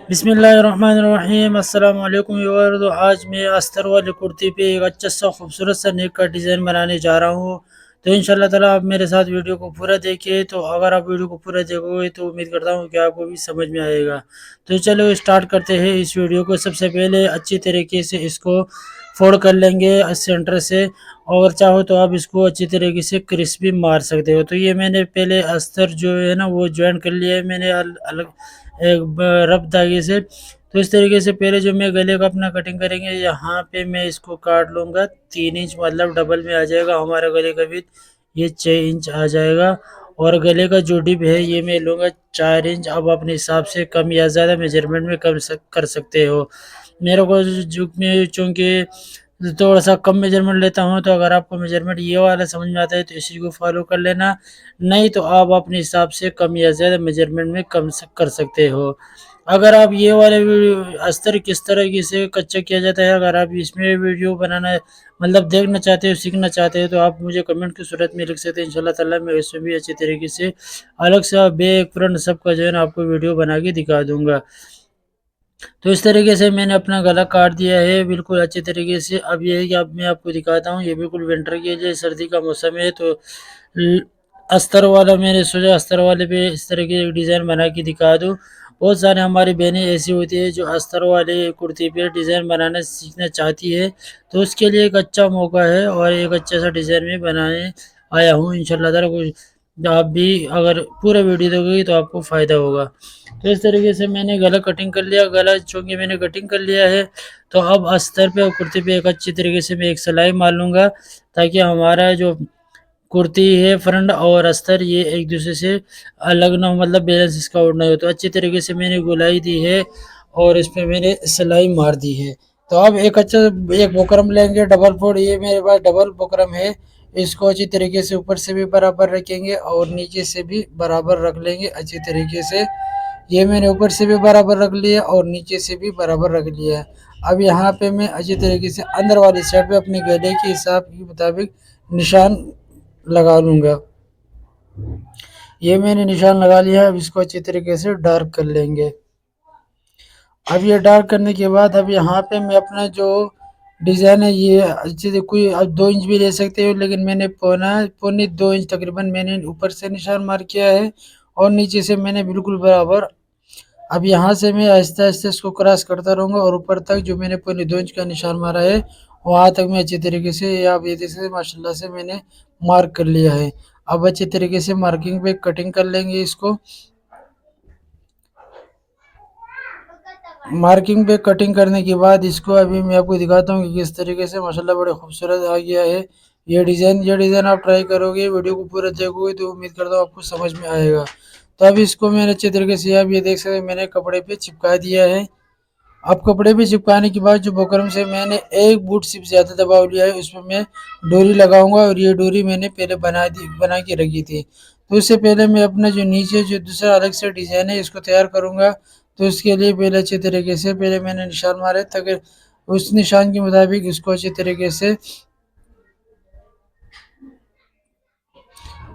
बिस्मिल्लाहिर्रहमानिर्रहीम अस्सलाम वालेकुम व्यूअर। तो आज मैं अस्तर वाली कुर्ती पे एक अच्छा सा खूबसूरत सा नेक का डिज़ाइन बनाने जा रहा हूँ। तो इंशाल्लाह ताला आप मेरे साथ वीडियो को पूरा देखिए। तो अगर आप वीडियो को पूरा देखोगे तो उम्मीद करता हूँ कि आपको भी समझ में आएगा। तो चलो स्टार्ट करते हैं इस वीडियो को। सबसे पहले अच्छी तरीके से इसको फोल्ड कर लेंगे सेंटर से, और चाहो तो आप इसको अच्छी तरीके से क्रिस्पी मार सकते हो। तो ये मैंने पहले अस्तर जो है ना वो जॉइन कर लिया है मैंने अलग एक रफ धागे से। तो इस तरीके से पहले जो मैं गले का अपना कटिंग करेंगे, यहाँ पे मैं इसको काट लूँगा 3 इंच, मतलब डबल में आ जाएगा हमारा गले का विड्थ, ये 6 इंच आ जाएगा। और गले का जो डिप है ये मैं लूँगा 4 इंच। अब अपने हिसाब से कम या ज़्यादा मेजरमेंट में कर सकते हो। मेरे को जो मैं चूँकि थोड़ा-सा कम मेजरमेंट लेता हूँ, तो अगर आपको मेजरमेंट ये वाला समझ में आता है तो इसी को फ़ॉलो कर लेना, नहीं तो आप अपने हिसाब से कम या ज़्यादा मेजरमेंट में कम स कर सकते हो। अगर आप ये वाले अस्तर किस तरीके से कच्चा किया जाता है, अगर आप इसमें वीडियो बनाना मतलब देखना चाहते हो, सीखना चाहते हो, तो आप मुझे कमेंट की सूरत में लिख सकते हैं। इंशाल्लाह ताला मैं इसमें भी अच्छे तरीके से अलग से बैक फ्रंट सबका जो है ना आपको वीडियो बना के दिखा दूँगा। तो इस तरीके से मैंने अपना गला काट दिया है बिल्कुल अच्छे तरीके से। अब ये है कि अब मैं आपको दिखाता हूँ, ये बिल्कुल विंटर के लिए सर्दी का मौसम है, तो ल अस्तर वाला मैंने सोचा अस्तर वाले पे इस तरह की डिज़ाइन बना के दिखा दूँ। बहुत सारे हमारी बहनें ऐसी होती है जो अस्तर वाले कुर्ती पे डिज़ाइन बनाना सीखना चाहती है, तो उसके लिए एक अच्छा मौका है और एक अच्छा सा डिज़ाइन मैं बनाने आया हूँ। इंशाल्लाह ताला कुछ आप भी अगर पूरा वीडियो देखोगे तो आपको फ़ायदा होगा। तो इस तरीके से मैंने गला कटिंग कर लिया, गला चूँकि मैंने कटिंग कर लिया है, तो अब अस्तर पे और कुर्ती पे एक अच्छी तरीके से मैं एक सिलाई मार लूँगा, ताकि हमारा जो कुर्ती है फ्रंट और अस्तर ये एक दूसरे से अलग ना हो, मतलब बैलेंस इसका उड़ना हो। तो अच्छी तरीके से मैंने गोलाई दी है और इस पे मैंने सिलाई मार दी है। तो अब एक अच्छा एक बुकरम लेंगे डबल फोल्ड, ये मेरे पास डबल बुकरम है। इसको अच्छी तरीके से ऊपर से भी बराबर रखेंगे और नीचे से भी बराबर रख लेंगे अच्छी तरीके से। ये मैंने ऊपर से भी बराबर रख लिया और नीचे से भी बराबर रख लिया है। अब यहाँ पे मैं अच्छी तरीके से अंदर वाली साइड पे अपने गले के हिसाब के मुताबिक निशान लगा लूँगा। ये मैंने निशान लगा लिया है, अब इसको अच्छी तरीके से डार्क कर लेंगे। अब ये डार्क करने के बाद अब यहाँ पे मैं अपना जो डिज़ाइन है ये अच्छे से कोई अब 2 इंच भी ले सकते हो, लेकिन मैंने पौने 2 इंच तकरीबन मैंने ऊपर से निशान मार्क किया है और नीचे से मैंने बिल्कुल बराबर। अब यहाँ से मैं आहिस्ता-आहिस्ता इसको क्रॉस करता रहूँगा और ऊपर तक जो मैंने पौने 2 इंच का निशान मारा है, वहाँ तक मैं अच्छी तरीके से ये आप ये देख सकते हैं माशाल्लाह से मैंने मार्क कर लिया है। अब अच्छे तरीके से मार्किंग पे कटिंग कर लेंगे इसको। मार्किंग पे कटिंग करने के बाद इसको अभी मैं आपको दिखाता हूँ कि किस तरीके से माशाल्लाह बड़े खूबसूरत आ गया है ये डिज़ाइन आप ट्राई करोगे, वीडियो को पूरा देखोगे तो उम्मीद करता हूँ आपको समझ में आएगा। तो अब इसको मैंने अच्छे तरीके से आप ये देख सकते हैं मैंने कपड़े पे चिपका दिया है। अब कपड़े पे चिपकाने के बाद जो बुकरम से मैंने एक बूट सिर्फ ज़्यादा दबाव लिया है, उसमें मैं डोरी लगाऊंगा और ये डोरी मैंने पहले बना के रखी थी। तो उससे पहले मैं अपना जो नीचे जो दूसरा अलग से डिज़ाइन है इसको तैयार करूंगा। तो उसके लिए पहले अच्छे तरीके से पहले मैंने निशान मारे ताकि उस निशान के मुताबिक इसको अच्छे तरीके से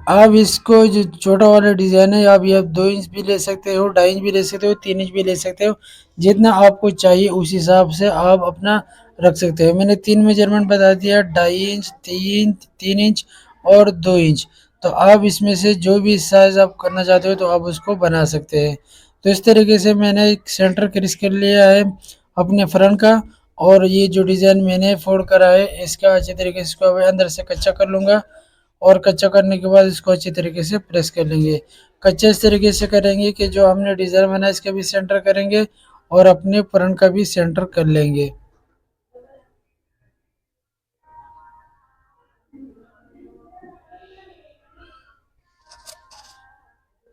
आप इसको जो छोटा वाला डिज़ाइन है आप ये 2 इंच भी ले सकते हो, 2.5 इंच भी ले सकते हो, 3 इंच भी ले सकते हो। जितना आपको चाहिए उस हिसाब से आप अपना रख सकते हो। मैंने 3 मेजरमेंट बता दिया, 2.5 इंच, 3 इंच और 2 इंच। तो आप इसमें से जो भी साइज़ आप करना चाहते हो तो आप उसको बना सकते हैं। तो इस तरीके से मैंने एक सेंटर क्रीज कर लिया है अपने फ्रंट का, और ये जो डिज़ाइन मैंने फोल्ड करा है इसका अच्छे तरीके से इसको अब अंदर से कच्चा कर लूँगा। और कच्चा करने के बाद इसको अच्छी तरीके से प्रेस कर लेंगे। कच्चा इस तरीके से करेंगे कि जो हमने डिज़ाइन बनाया इसका भी सेंटर करेंगे और अपने फ्रंट का भी सेंटर कर लेंगे।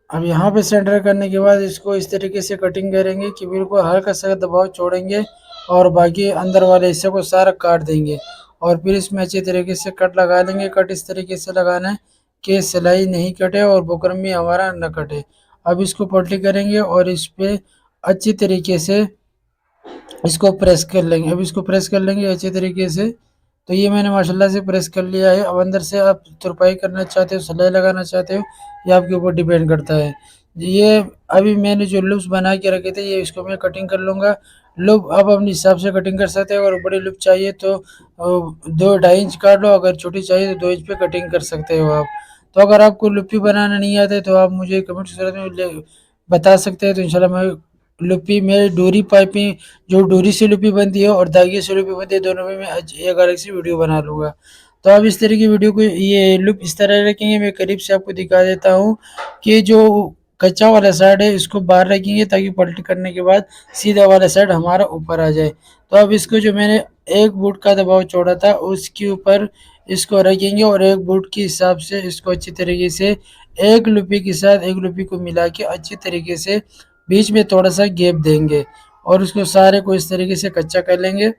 अब यहाँ पे सेंटर करने के बाद इसको इस तरीके से कटिंग करेंगे कि बिल्कुल हल्का सा दबाव छोड़ेंगे और बाकी अंदर वाले हिस्से को सारा काट देंगे और फिर इसमें अच्छी तरीके से कट लगा लेंगे। कट इस तरीके से लगाना है कि सिलाई नहीं कटे और बुकरम भी हमारा न कटे। अब इसको पलटी करेंगे और इस पे अच्छी तरीके से इसको प्रेस कर लेंगे। अब इसको प्रेस कर लेंगे अच्छे तरीके से। तो ये मैंने माशाल्लाह से प्रेस कर लिया है। अब अंदर से आप तुरपाई करना चाहते हो, सिलाई लगाना चाहते हो, ये आपके ऊपर डिपेंड करता है। ये अभी मैंने जो लूप्स बना के रखे थे, ये इसको मैं कटिंग कर लूँगा। लूप आप अपने हिसाब से कटिंग कर सकते हैं, अगर बड़ी लूप चाहिए तो 2 ढाई इंच काट लो, अगर छोटी चाहिए तो 2 इंच पे कटिंग कर सकते हो आप। तो अगर आपको लुप्पी बनाना नहीं आता है तो आप मुझे कमेंट सेक्शन में बता सकते हैं, तो इंशाल्लाह मैं लुप्पी में डोरी पाइपिंग, जो डोरी से लुप्पी बनती है और धागे से लुप्पी बनती है, दोनों में मैं एक अलग से वीडियो बना लूँगा। तो आप इस तरह की वीडियो को, ये लुप इस तरह रखेंगे, मैं करीब से आपको दिखा देता हूँ कि जो कच्चा वाला साइड है इसको बाहर रखेंगे ताकि पलटी करने के बाद सीधा वाला साइड हमारा ऊपर आ जाए। तो अब इसको जो मैंने 1 फुट का दबाव छोड़ा था उसके ऊपर इसको रखेंगे और 1 फुट के हिसाब से इसको अच्छी तरीके से एक लुपी के साथ एक लुपी को मिला के अच्छी तरीके से बीच में थोड़ा सा गैप देंगे और उसको सारे को इस तरीके से कच्चा कर लेंगे।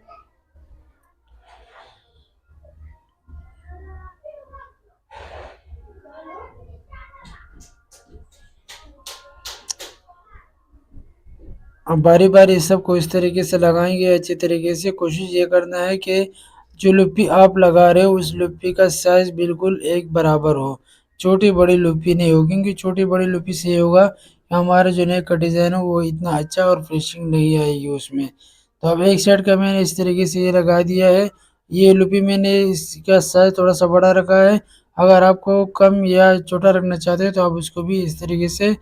अब बारी बारी सबको इस तरीके से लगाएंगे अच्छी तरीके से। कोशिश ये करना है कि जो लुप्पी आप लगा रहे हो उस लुप्पी का साइज बिल्कुल एक बराबर हो, छोटी बड़ी लुप्पी नहीं हो, क्योंकि छोटी बड़ी लुप्पी से ये होगा कि हमारा जो नेक का डिज़ाइन हो वो इतना अच्छा और फिनिशिंग नहीं आएगी उसमें। तो अब एक साइड का मैंने इस तरीके से ये लगा दिया है। ये लुप्पी मैंने इसका साइज थोड़ा सा बड़ा रखा है, अगर आपको कम या छोटा रखना चाहते हो तो आप उसको भी इस तरीके से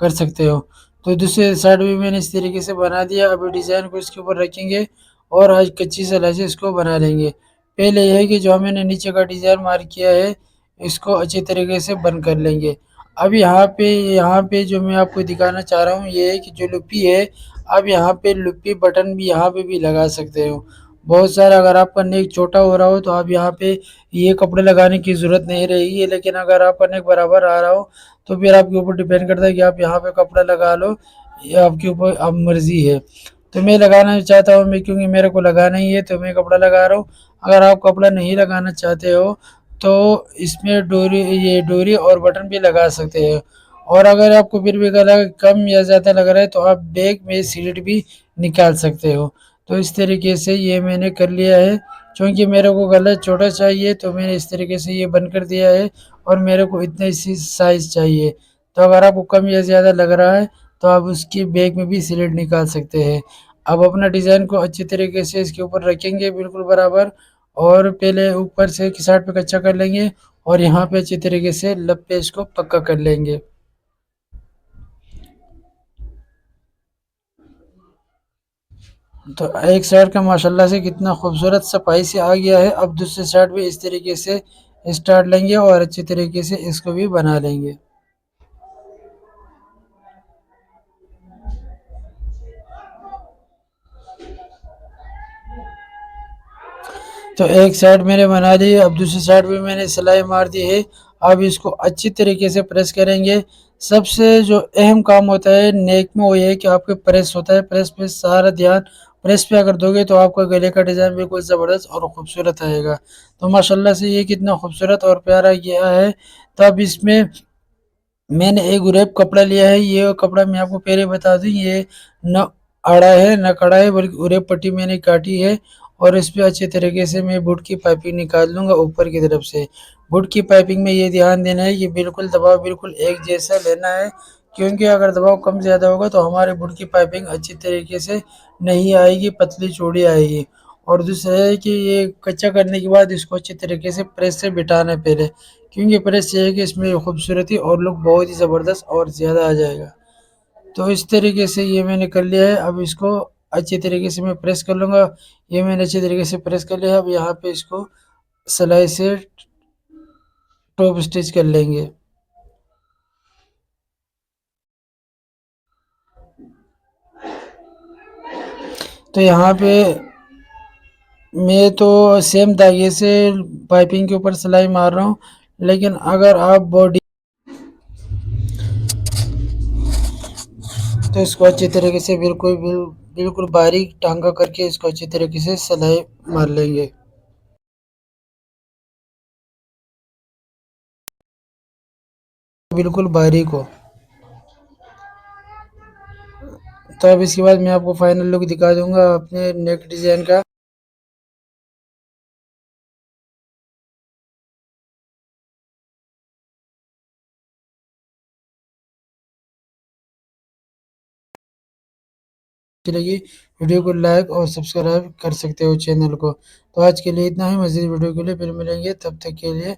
कर सकते हो। तो दूसरे साइड भी मैंने इस तरीके से बना दिया। अभी डिज़ाइन को इसके ऊपर रखेंगे और आज कच्ची सलाई से इसको बना लेंगे। पहले यह है कि जो मैंने नीचे का डिज़ाइन मार्क किया है इसको अच्छी तरीके से बंद कर लेंगे। अब यहाँ पे जो मैं आपको दिखाना चाह रहा हूँ ये है कि जो लुप्पी है, अब यहाँ पे लुप्पी बटन भी यहाँ पे भी लगा सकते हो। बहुत सारा अगर आपका नेक छोटा हो रहा हो तो आप यहाँ पे ये कपड़े लगाने की ज़रूरत नहीं रहेगी, लेकिन अगर आपका नेक बराबर आ रहा हो तो फिर आपके ऊपर डिपेंड करता है कि आप यहाँ पे कपड़ा लगा लो, ये आपके ऊपर अब मर्जी है। तो मैं लगाना चाहता हूँ, मैं क्योंकि मेरे को लगाना ही है तो मैं कपड़ा लगा रहा हूँ। अगर आप कपड़ा नहीं लगाना चाहते हो तो इसमें डोरी, ये डोरी और बटन भी लगा सकते हैं। और अगर आपको फिर भी गला कम या ज़्यादा लग रहा है तो आप बैक में स्लिट भी निकाल सकते हो। तो इस तरीके से ये मैंने कर लिया है, क्योंकि मेरे को गला छोटा चाहिए तो मैंने इस तरीके से ये बंद कर दिया है और मेरे को इतने सी साइज़ चाहिए। तो अगर आपको कम या ज़्यादा लग रहा है तो आप उसकी बैक में भी स्लिट निकाल सकते हैं। अब अपना डिज़ाइन को अच्छी तरीके से इसके ऊपर रखेंगे बिल्कुल बराबर, और पहले ऊपर से की साइड पे कच्चा कर लेंगे और यहाँ पे अच्छी तरीके से लब पे इसको पक्का कर लेंगे। तो एक साइड का माशाल्लाह से कितना खूबसूरत सफाई से आ गया है। अब दूसरे साइड भी इस तरीके से स्टार्ट लेंगे और अच्छी तरीके से इसको भी बना लेंगे। तो एक साइड मैंने बना दी, अब दूसरी साइड भी मैंने सिलाई मार दी है। अब इसको अच्छी तरीके से प्रेस करेंगे। सबसे जो अहम काम होता है नेक में वो ये है कि आपके प्रेस होता है, प्रेस पे सारा ध्यान, प्रेस पे अगर दोगे तो आपका गले का डिज़ाइन बिल्कुल ज़बरदस्त और खूबसूरत आएगा। तो माशाल्लाह से ये कितना खूबसूरत और प्यारा गया है। तो अब इसमें मैंने एक रैप कपड़ा लिया है, ये कपड़ा मैं आपको पहले बता दूं, ये न आड़ा है न कड़ा है, बल्कि उरेप पट्टी मैंने काटी है और इस पे अच्छे तरीके से मैं बुट की पाइपिंग निकाल लूँगा ऊपर की तरफ से। बुट की पाइपिंग में ये ध्यान देना है कि बिल्कुल दबाव बिल्कुल एक जैसा लेना है, क्योंकि अगर दबाव कम ज़्यादा होगा तो हमारे बुट की पाइपिंग अच्छी तरीके से नहीं आएगी, पतली चौड़ी आएगी। और दूसरा है कि ये कच्चा करने के बाद इसको अच्छी तरीके से प्रेस से बिठाना है पहले, क्योंकि प्रेस से है कि इसमें खूबसूरती और लुक बहुत ही ज़बरदस्त और ज़्यादा आ जाएगा। तो इस तरीके से ये मैंने कर लिया है। अब इसको अच्छी तरीके से मैं प्रेस कर लूँगा। ये मैंने अच्छी तरीके से प्रेस कर लिया है। अब यहाँ पे इसको सिलाई से टॉप स्टिच कर लेंगे। तो यहाँ पे मैं तो सेम धागे से पाइपिंग के ऊपर सिलाई मार रहा हूँ, लेकिन अगर आप बॉडी, तो इसको अच्छी तरीके से बिल्कुल बारीक टांगा करके इसको अच्छी तरीके से सिलाई मार लेंगे, बिल्कुल बारीक हो। तो अब इसके बाद मैं आपको फाइनल लुक दिखा दूंगा अपने नेक डिज़ाइन का। अच्छी लगी वीडियो को लाइक और सब्सक्राइब कर सकते हो चैनल को। तो आज के लिए इतना ही, मज़ीद वीडियो के लिए फिर मिलेंगे, तब तक के लिए